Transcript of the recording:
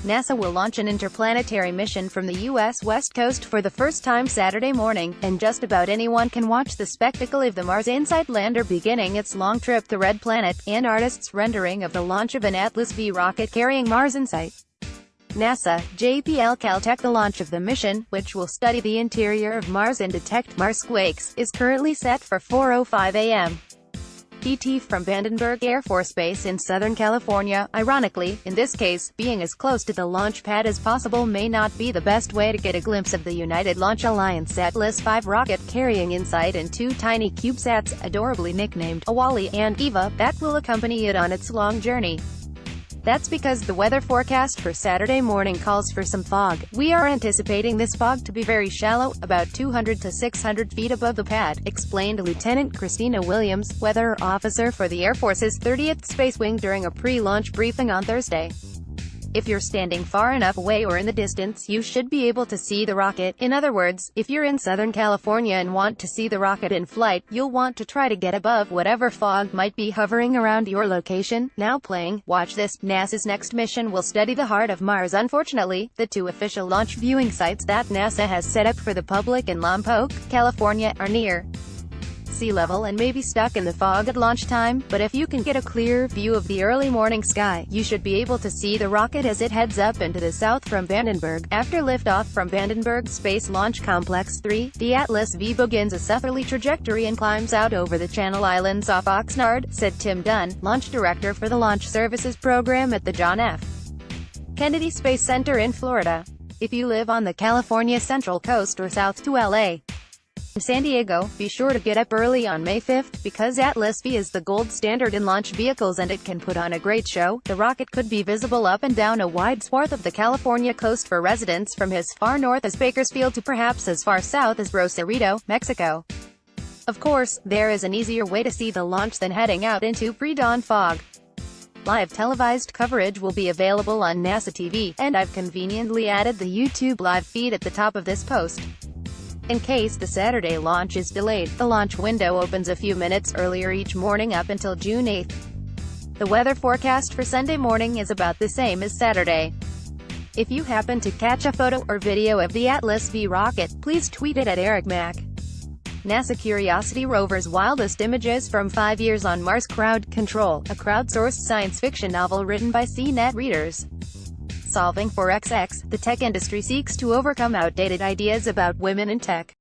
NASA will launch an interplanetary mission from the U.S. West Coast for the first time Saturday morning, and just about anyone can watch the spectacle of the Mars InSight lander beginning its long trip to Red Planet, and artists' rendering of the launch of an Atlas V rocket carrying Mars InSight. NASA, JPL-CalTech. The launch of the mission, which will study the interior of Mars and detect Marsquakes, is currently set for 4:05 a.m. ET from Vandenberg Air Force Base in Southern California. Ironically, in this case, being as close to the launch pad as possible may not be the best way to get a glimpse of the United Launch Alliance Atlas V rocket carrying InSight and two tiny CubeSats, adorably nicknamed Awali and Eva, that will accompany it on its long journey. That's because the weather forecast for Saturday morning calls for some fog. We are anticipating this fog to be very shallow, about 200 to 600 feet above the pad, explained Lieutenant Christina Williams, weather officer for the Air Force's 30th Space Wing during a pre-launch briefing on Thursday. If you're standing far enough away or in the distance, you should be able to see the rocket. In other words, if you're in Southern California and want to see the rocket in flight, you'll want to try to get above whatever fog might be hovering around your location. Now playing, watch this. NASA's next mission will study the heart of Mars. Unfortunately, the two official launch viewing sites that NASA has set up for the public in Lompoc, California, are near sea level and may be stuck in the fog at launch time, but if you can get a clear view of the early morning sky, you should be able to see the rocket as it heads up into the south from Vandenberg. After liftoff from Vandenberg Space Launch Complex 3, the Atlas V begins a southerly trajectory and climbs out over the Channel Islands off Oxnard, said Tim Dunn, launch director for the Launch Services Program at the John F. Kennedy Space Center in Florida. If you live on the California Central Coast or south to LA, San Diego, be sure to get up early on May 5th, because Atlas V is the gold standard in launch vehicles and it can put on a great show. The rocket could be visible up and down a wide swath of the California coast for residents from as far north as Bakersfield to perhaps as far south as Rosarito, Mexico. Of course, there is an easier way to see the launch than heading out into pre-dawn fog. Live televised coverage will be available on NASA TV, and I've conveniently added the YouTube live feed at the top of this post. In case the Saturday launch is delayed, the launch window opens a few minutes earlier each morning up until June 8th. The weather forecast for Sunday morning is about the same as Saturday. If you happen to catch a photo or video of the Atlas V rocket, please tweet it at Eric Mack. NASA Curiosity rover's wildest images from 5 years on Mars. Crowd Control, a crowdsourced science fiction novel written by CNET readers. Solving for XX, the tech industry seeks to overcome outdated ideas about women in tech.